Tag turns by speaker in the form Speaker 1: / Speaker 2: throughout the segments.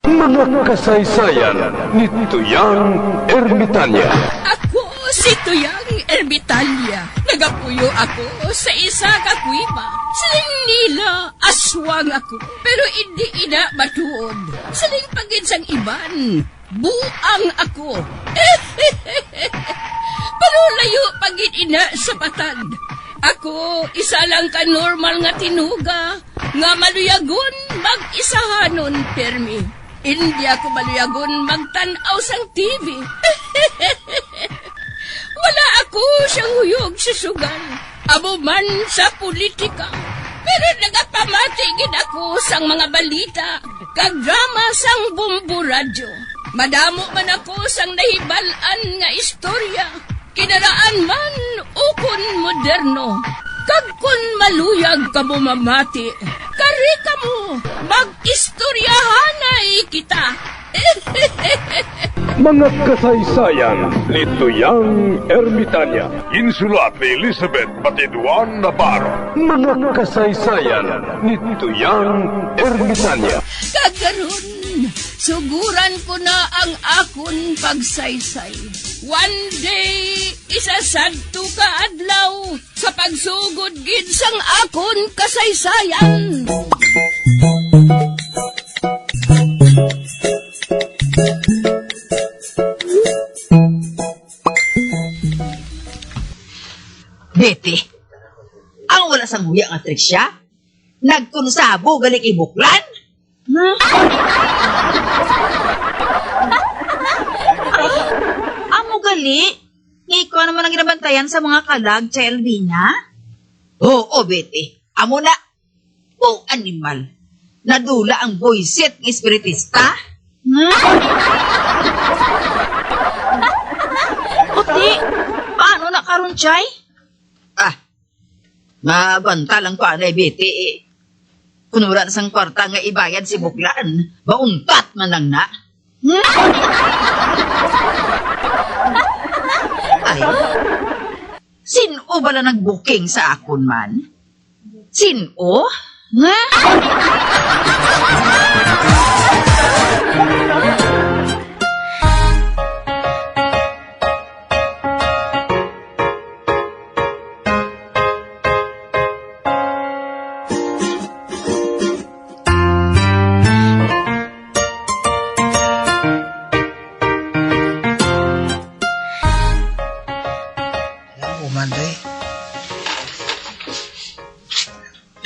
Speaker 1: Mga kasaysayan ni Tuyang Ermitanya.
Speaker 2: Ako si Tuyang Ermitanya. Nagapuyo ako sa isa ka kuiba. Siling nila, aswang ako. Pero hindi ina matuod. Siling paginsang iban, buang ako. Pero layo pagin ina sa patad. Ako, isa lang ka normal nga tinuga, nga maluyagon mag-isahanon permi. Hindi ako maluyagon magtanaw sang TV. Wala ako siyang huyog sa sugal, abo man sa politika. Pero nagapamatagin ako sang mga balita, kag drama sang bumbu radyo. Madamo man ako sang nahibalan nga istorya, kinaraan man ukon moderno. Kag kun maluyag ka mo mamati, kari ka mo, mag-istoryahanay kita.
Speaker 1: Mga kasaysayan ni Tuyang Ermitanya.
Speaker 3: Insulat ni Elizabeth Batiduan Navarro.
Speaker 1: Mga kasaysayan ni Tuyang Ermitanya.
Speaker 2: Kagaron, suguran ko na ang akon pagsaysay. One day, isasadto ka adlaw sa pagsugod gid sang akon kasaysayan.
Speaker 4: Betty, ang wala sang huya nga Tricia, nagkunsabo galing ibuklan? Amo gali, ikaw naman ang ginabantayan sa mga kalag, child niya? Oo, Betty, amo na. O animal, nadula ang boyset ng espiritista? Puti, paano na karon, Chay? Mabanta lang pa na Betty. Kunura na sang kwarta nga ibayad si buklaan, mauntat man lang na. Ay, sino bala nag-booking sa akon man? Sino? Nga?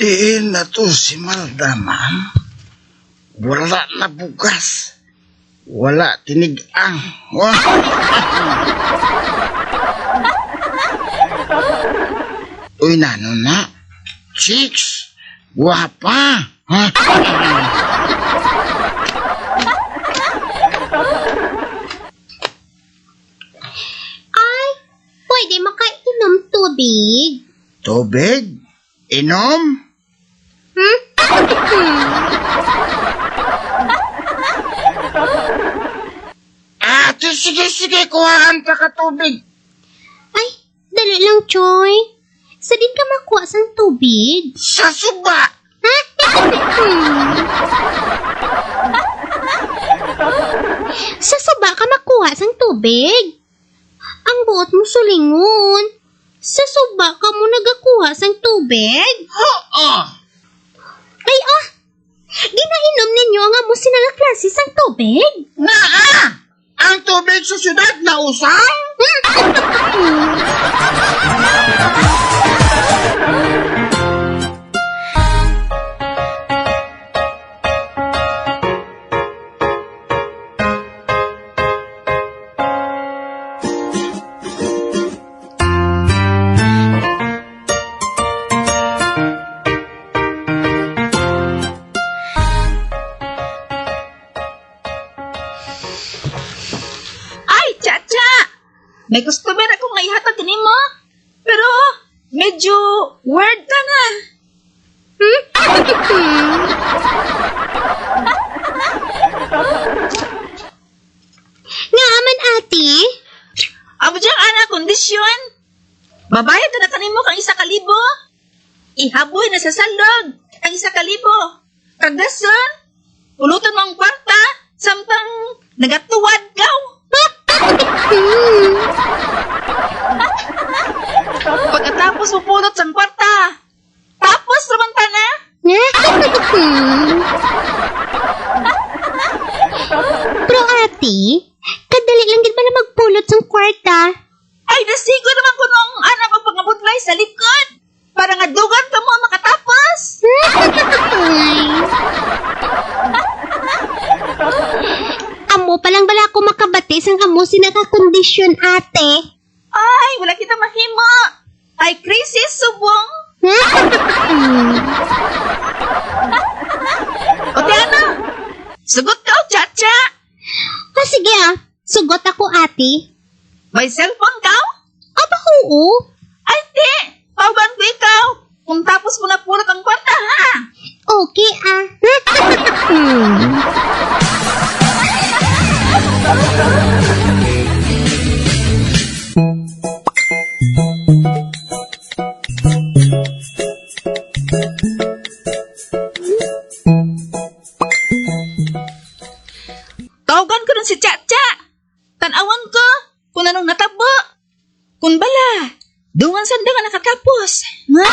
Speaker 5: Diin na to si Maldamang. Wala na bugas. Wala tinigang. Uy, nano na? Chicks, guwapa.
Speaker 6: Ay, pwede makainom tubig?
Speaker 5: Tubig? Inom? Sige, kuhaan ka tubig.
Speaker 6: Ay, dali lang, Choy. Sa din ka makuha sang tubig?
Speaker 5: Sa suba.
Speaker 6: Sa suba ka makuha sang tubig? Ang buot mo sulingon. Sa suba ka mo nagakuha sang tubig?
Speaker 5: Oo.
Speaker 6: Ay, ginainom ninyo ang amo sinang klase sang tubig?
Speaker 5: Naa! Ang tubig sa syudad na usang?
Speaker 4: May customer ako nga ihatag din mo. Pero, medyo weird ka na.
Speaker 6: Nga aman, ate?
Speaker 4: Amo diyang anak kondisyon. Babayad na kanimo kang 1,000. Ihaboy na sa salog ang 1,000. Kagdason, ulutan mo ang kwarta
Speaker 6: ate. Kadali lang gid bala magpulot sang kwarta.
Speaker 4: Ay, nasigo naman ko nung anak ko pangabutlay sa likod. Para nga dugan ka mo makatapos.
Speaker 6: Amo pa lang bala ako makabati sang amo sinakakondisyon, ate.
Speaker 4: Ay, wala kita mahimo. Ay, crisis, subong. O, Tiana, sugot ka o, Chacha.
Speaker 6: Sige sugot ako, ate.
Speaker 4: May cellphone ka o?
Speaker 6: Aba, oo.
Speaker 4: Ay, di. Pawan ko ikaw. Kung tapos mo na pulot ang kwarta, ha?
Speaker 6: Okay,
Speaker 4: Tawagan ko rin si Chacha. Tanawan ko kung anong natabo. Kung bala, dungan sanda nga nakatapos. Ha?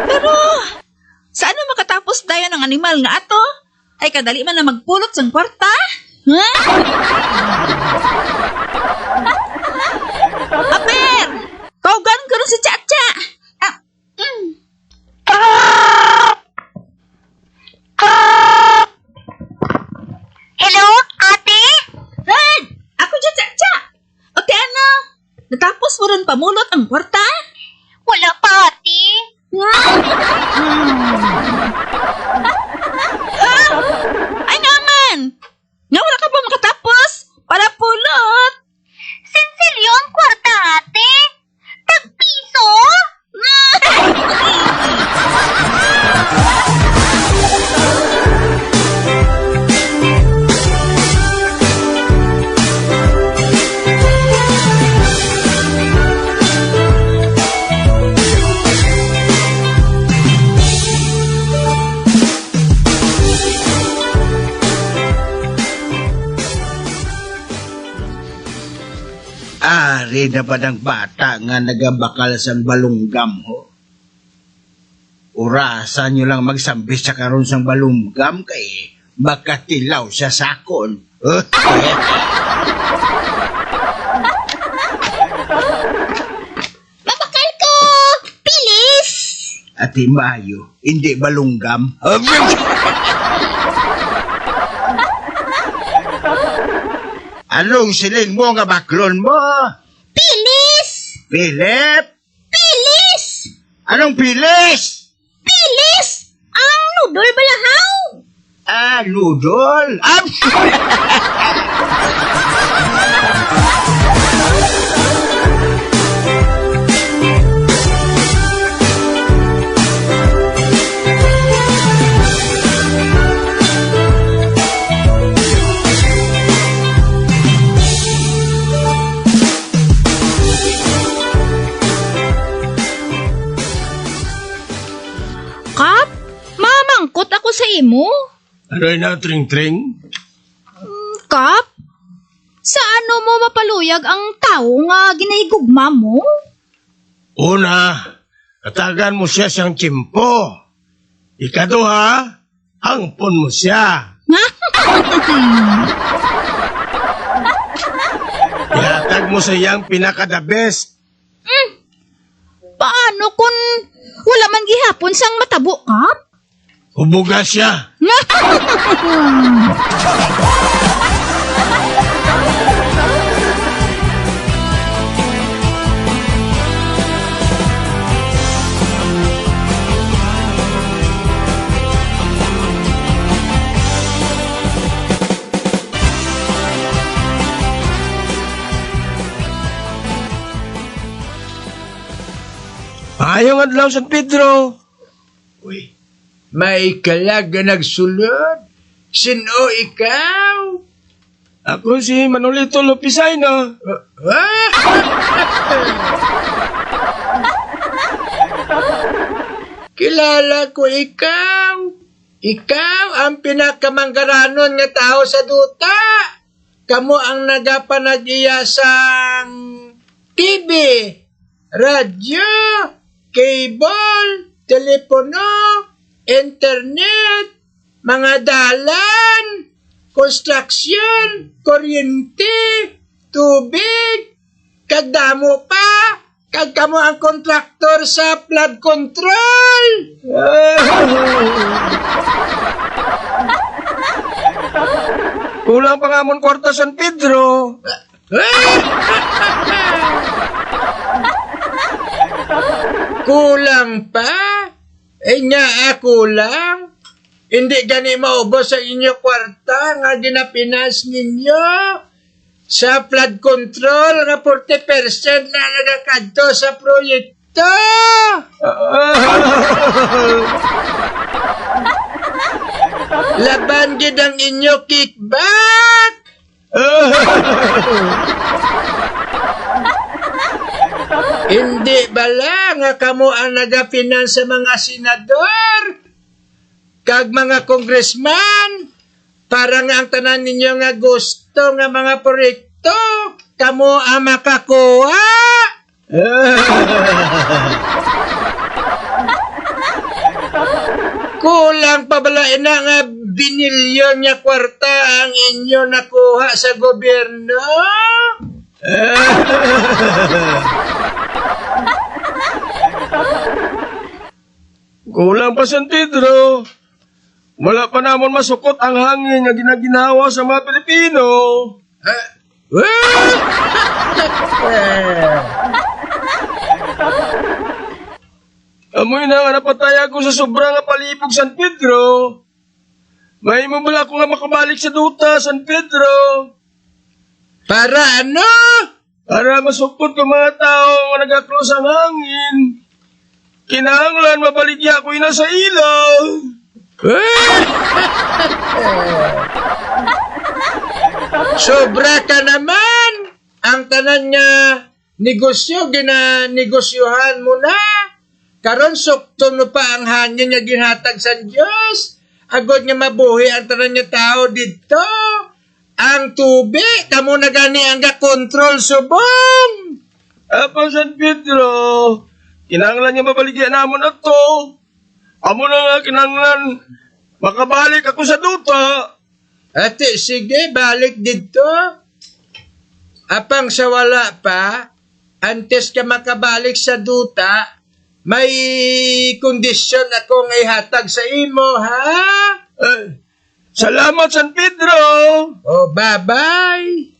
Speaker 4: Pero, saan na makatapos tayo ng animal nga ato? Ay kadali man na magpulot sang kwarta? Ha? Aper! Tawagan ko rin si Chacha.
Speaker 6: Hello, ate?
Speaker 4: Ren! Ako dyan, Chacha! O, Tiana, natapos mo rin pamulot ang kwarta?
Speaker 6: Wala pa, ate.
Speaker 4: Ay naman! Nga wala ka pa makatapos para pulot!
Speaker 6: Sinsilyo ang kwarta, ate. Tagpiso?
Speaker 5: Ari na ba ng bata nga nagabakal sang balunggam ho? Urasan nyo lang magsambis sa karon sang balunggam kay makatilaw sa sakon.
Speaker 6: Mabakal ko! Bilis!
Speaker 5: Ati Mayo, hindi balunggam. Anong silin mo nga baklon mo?
Speaker 6: Bilis!
Speaker 5: Philip?
Speaker 6: Bilis!
Speaker 5: Anong pilis?
Speaker 6: Bilis! Ang nudol balahaw!
Speaker 5: Ludol?
Speaker 2: Kap, mamangkot ako sa imo.
Speaker 7: Aray na, tring-tring.
Speaker 2: Kap, sa ano mo mapaluyag ang tao nga ginahigugma mo?
Speaker 7: Una, katagan mo siya siyang tsimpo. Ikaduha, hangpon mo siya. Ihatag mo sa iyang pinaka-the best.
Speaker 2: Paano kung wala man gihapon sang matabo, Kap?
Speaker 7: Hubuga siya. Ayong adlaw San Pedro.
Speaker 8: Uy, may kalag na nagsulod. Sino ikaw?
Speaker 7: Ako si Manolito Lopisay na.
Speaker 8: Kilala ko ikaw. Ikaw ang pinakamanggaranon nga tao sa duta. Kamu ang nagapanag-iyasang TV, radyo, cable, telepono, internet, mga dalan, construction, kuryente, tubig, kagdamo pa, kag kamo ang kontraktor sa flood control.
Speaker 7: Kulang pa nga mong kwarta San Pedro.
Speaker 8: Kulang pa? Kulang? Hindi gani maubos sa inyo kwarta nga ginapinas ninyo sa flood control nga 40% na nagakadto sa proyekto. Laban gid ang inyo kickback. Hindi bala nga kamo ang nagapinan sa mga senador kag mga congressman para nga ang tanan ninyo nga gusto nga mga proyekto kamo ang makakuha. Kulang pa bala ina nga binilyon nga kwarta ang inyo nakuha sa gobyerno?
Speaker 7: Kulang pa San Pedro. Wala pa namon masukot ang hangin nga ginaginawa sa mga Pilipino. Amoy na nga napatay ako sa sobrang nga palibog San Pedro. May mo bala ako nga makabalik sa duta San Pedro.
Speaker 8: Para ano?
Speaker 7: Para masukot ko mga tao nga nagaklos ang hangin. Kinahanglan mabaligya ko ina sa ilaw.
Speaker 8: Sobra ka naman. Ang tanan nga negosyo, ginanegosyohan mo na. Karon sukto mo pa ang hangin nga ginhatag sa Diyos. Agod nga mabuhi ang tanan nga tao dito. Ang tubig, kamo na gani ang ga-control subong.
Speaker 7: Apa San Pedro, kinahanglan niya mabaligya namon ato. Amo na nga kinahanglan makabalik ako sa duta.
Speaker 8: Ate, sige, balik dito. Apang sa wala pa, antes ka makabalik sa duta, may kondisyon akong ihatag sa imo, ha?
Speaker 7: Salamat San Pedro.
Speaker 8: Oh, bye-bye.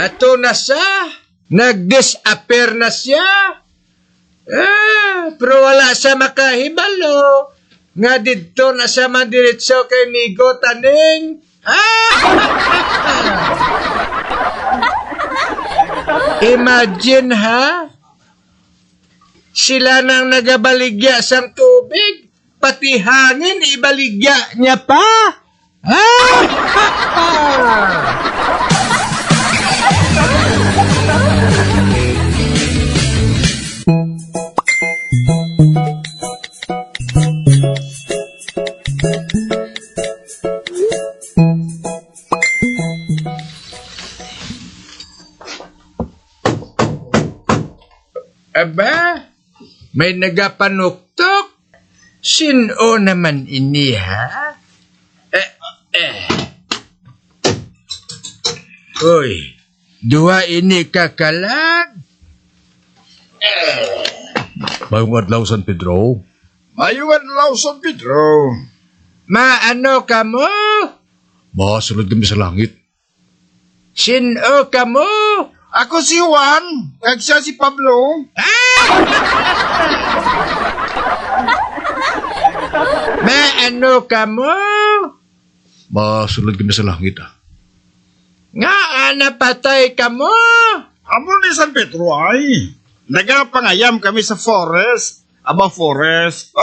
Speaker 8: Ato na siya. Nag-disappear na siya. Pero wala siya makahibalo. Nga dito na siya mandiretso kay Migo Taning. Imagine ha? Sila nang nagabaligya sang tubig, pati hangin ibaligya niya pa. Aba, may nagapanuktok. Sino naman ini, ha? Uy, dua ini kakalag?
Speaker 3: Mayong adlaw San Pedro.
Speaker 5: Mayong adlaw San Pedro.
Speaker 8: Maano ka mo?
Speaker 3: Masunod kami sa langit.
Speaker 8: Sino ka mo?
Speaker 5: Ako si Juan, kag siya si Pablo.
Speaker 8: Maano ka mo?
Speaker 3: Masunod kami sa langit.
Speaker 8: Nga napatay ka mo?
Speaker 5: Amo ni San Pedro ay. Nagapangayam kami sa forest. Aba forest.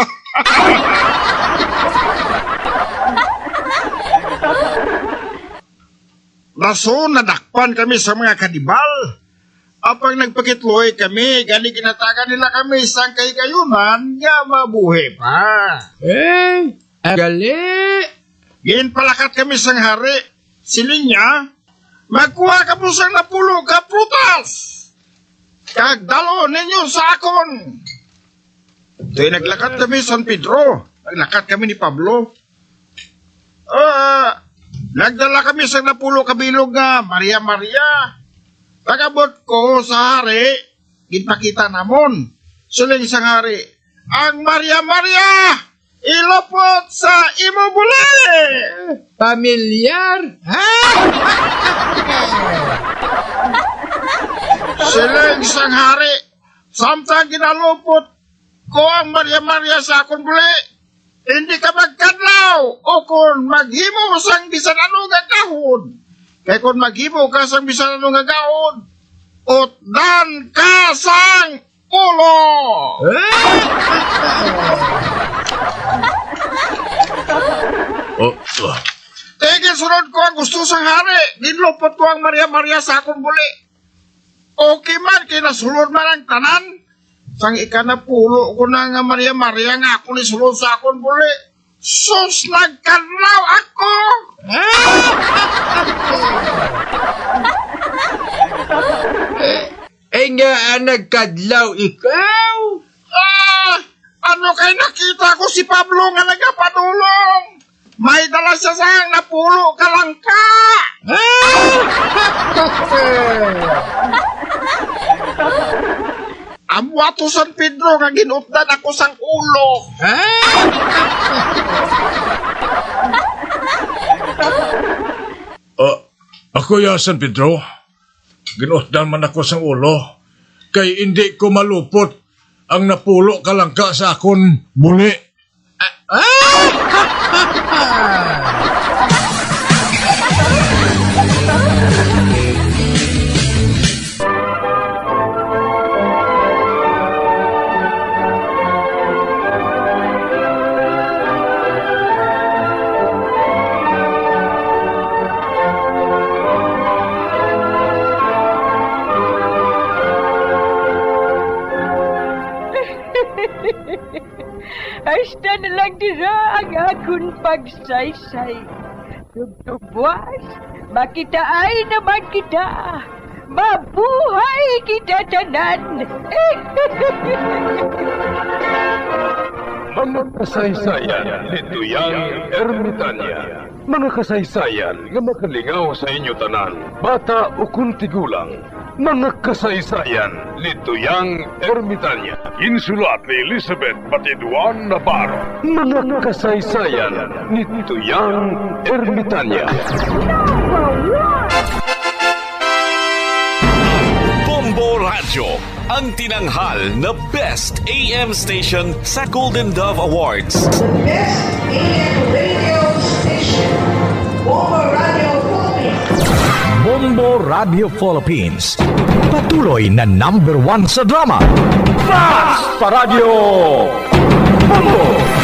Speaker 5: Raso, nadakpan kami sa mga kanibal. Apang nagpakitloy kami, gani ginatagan nila kami isang kayunan, nga mabuhi pa.
Speaker 8: Gali.
Speaker 5: Ginpalakat kami sang hari. Silinya, magkuha ka po sang napulo ka prutas. Kag dalo ninyo sa akon. To'y naglakad kami San Pedro. Naglakad kami ni Pablo. Nagdala kami sa napulo kabilog nga Maria. Tagabot ko sa hari, ginpakita namon. Suling sang hari, ang Maria, ilapot sa imo buli.
Speaker 8: Pamilyar? Ha?
Speaker 5: Suling sang hari, samtang ginalupot ko ang Maria sa akon buli. Hindi ka magkadlaw o kung maghimo sang bisan ano nga kahon. Kaya kung maghimo ka sang bisan ano nga kahon, utdan ka sang ulo. Tigil sunod ko ang gusto sang hari. Dinlupot ko ang Maria sa akong buli. Okay man, kinasulod man ang tanan. Sang ikanapulo ko na nga Maria nga ako ni sulod sa akong buli. Sus, nagkanaw ako!
Speaker 8: Nga nagkadlaw ikaw?
Speaker 5: Ano kay nakita ko si Pablo nga nagapadulong? May dala siya sang napulo ka lang ka! Amwato San Pedro nga ginutdan ako sang ulo.
Speaker 9: Ako ya San Pedro. Ginuhdan man ako sa ulo. Kay hindi ko malupot ang napulo kalangka sa akon muli.
Speaker 2: Hasta na lang dira ang akong pagsaysay. Tugtugwas, makitaay naman kita. Mabuhay kita tanan.
Speaker 1: Mga kasaysayan ni Tuyang Ermitanya. Mga kasaysayan nga makalingaw sa inyo tanan, bata o kuntigulang. Mga kasaysayan ni Tuyang Ermitanya.
Speaker 3: Insulat ni Elizabeth Batiduan Navarro.
Speaker 1: Mga kasaysayan ni Tuyang Ermitanya.
Speaker 10: Bombo Radio, ang tinanghal na Best AM Station sa Golden Dove Awards.
Speaker 11: Best AM radio station, Bombo Radio Philippines.
Speaker 12: Bombo Radio Philippines. Patuloy na #1 sa drama.
Speaker 1: Fast Paradyo! Bombo!